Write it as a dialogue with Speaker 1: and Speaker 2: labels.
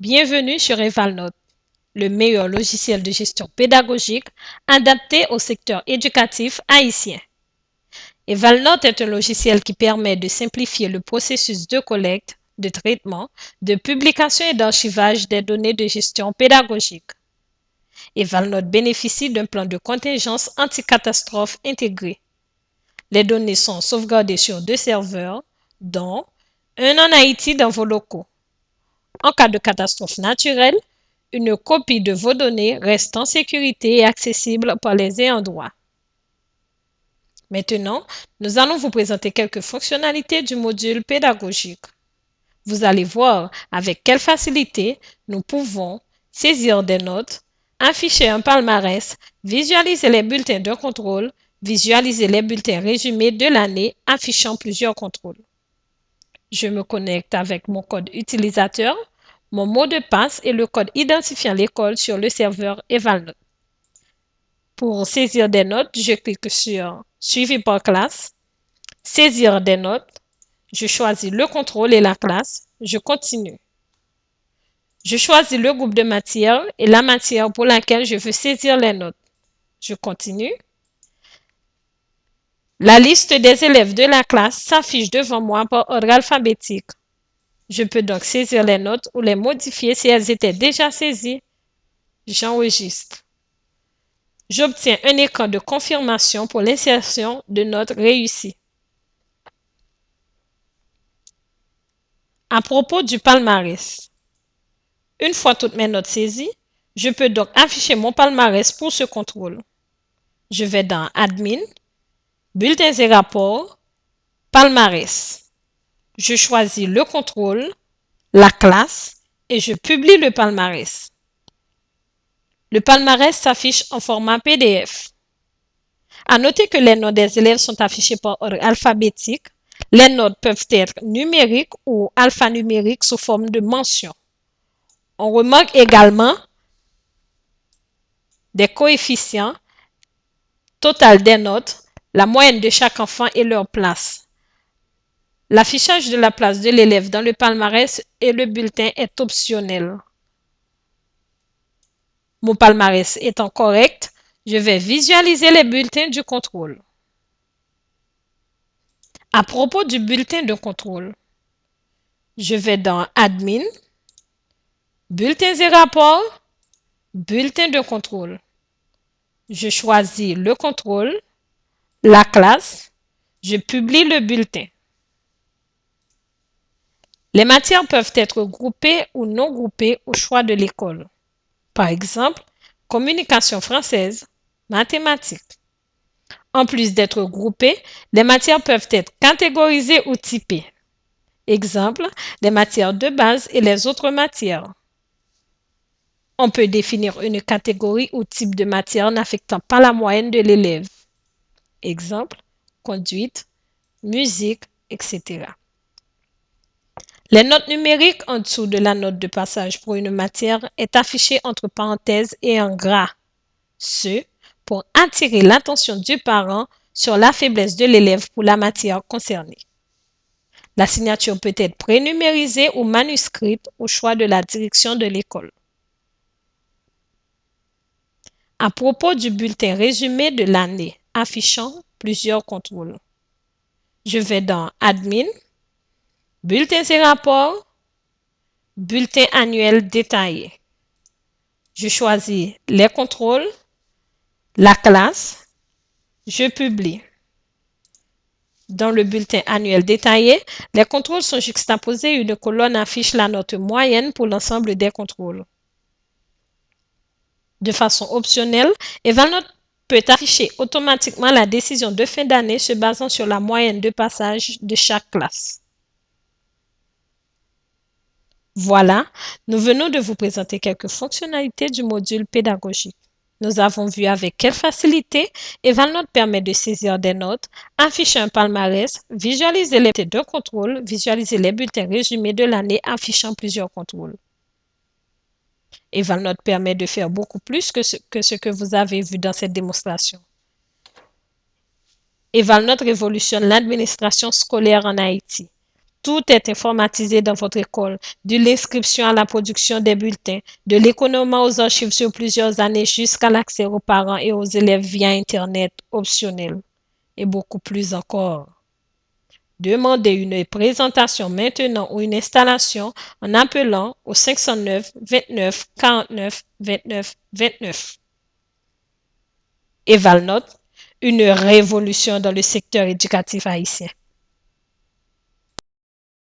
Speaker 1: Bienvenue sur Evalnote, le meilleur logiciel de gestion pédagogique adapté au secteur éducatif haïtien. Evalnote est un logiciel qui permet de simplifier le processus de collecte, de traitement, de publication et d'archivage des données de gestion pédagogique. Evalnote bénéficie d'un plan de contingence anti-catastrophe intégré. Les données sont sauvegardées sur 2 serveurs, dont un en Haïti dans vos locaux. En cas de catastrophe naturelle, une copie de vos données reste en sécurité et accessible par les ayants droit. Maintenant, nous allons vous présenter quelques fonctionnalités du module pédagogique. Vous allez voir avec quelle facilité nous pouvons saisir des notes, afficher un palmarès, visualiser les bulletins de contrôle, visualiser les bulletins résumés de l'année affichant plusieurs contrôles. Je me connecte avec mon code utilisateur, mon mot de passe et le code identifiant l'école sur le serveur Evalnote. Pour saisir des notes, je clique sur Suivi par classe, Saisir des notes, je choisis le contrôle et la classe, je continue. Je choisis le groupe de matière et la matière pour laquelle je veux saisir les notes. Je continue. La liste des élèves de la classe s'affiche devant moi par ordre alphabétique. Je peux donc saisir les notes ou les modifier si elles étaient déjà saisies. J'enregistre. J'obtiens un écran de confirmation pour l'insertion de notes réussies. À propos du palmarès. Une fois toutes mes notes saisies, je peux donc afficher mon palmarès pour ce contrôle. Je vais dans Admin, Bulletins et rapports, Palmarès. Je choisis le contrôle, la classe et je publie le palmarès. Le palmarès s'affiche en format PDF. À noter que les notes des élèves sont affichées par ordre alphabétique. Les notes peuvent être numériques ou alphanumériques sous forme de mention. On remarque également des coefficients, total des notes, la moyenne de chaque enfant et leur place. L'affichage de la place de l'élève dans le palmarès et le bulletin est optionnel. Mon palmarès étant correct, je vais visualiser les bulletins du contrôle. À propos du bulletin de contrôle, je vais dans Admin, Bulletins et rapports, Bulletin de contrôle. Je choisis le contrôle, la classe, je publie le bulletin. Les matières peuvent être groupées ou non groupées au choix de l'école. Par exemple, communication française, mathématiques. En plus d'être groupées, les matières peuvent être catégorisées ou typées. Exemple, les matières de base et les autres matières. On peut définir une catégorie ou type de matière n'affectant pas la moyenne de l'élève. Exemple, conduite, musique, etc. Les notes numériques en dessous de la note de passage pour une matière est affichée entre parenthèses et en gras. Ce, pour attirer l'attention du parent sur la faiblesse de l'élève pour la matière concernée. La signature peut être prénumérisée ou manuscrite au choix de la direction de l'école. À propos du bulletin résumé de l'année, affichant plusieurs contrôles. Je vais dans Admin, Bulletins et rapports, Bulletin annuel détaillé. Je choisis les contrôles, la classe, je publie. Dans le bulletin annuel détaillé, les contrôles sont juxtaposés et une colonne affiche la note moyenne pour l'ensemble des contrôles. De façon optionnelle, Evalnote peut afficher automatiquement la décision de fin d'année se basant sur la moyenne de passage de chaque classe. Voilà, nous venons de vous présenter quelques fonctionnalités du module pédagogique. Nous avons vu avec quelle facilité Evalnote permet de saisir des notes, afficher un palmarès, visualiser les bulletins de contrôle, visualiser les bulletins résumés de l'année affichant plusieurs contrôles. Evalnote permet de faire beaucoup plus que ce que vous avez vu dans cette démonstration. Evalnote révolutionne l'administration scolaire en Haïti. Tout est informatisé dans votre école, de l'inscription à la production des bulletins, de l'économie aux archives sur plusieurs années jusqu'à l'accès aux parents et aux élèves via Internet optionnel et beaucoup plus encore. Demandez une présentation maintenant ou une installation en appelant au 509 29 49 29 29. Evalnote, une révolution dans le secteur éducatif haïtien.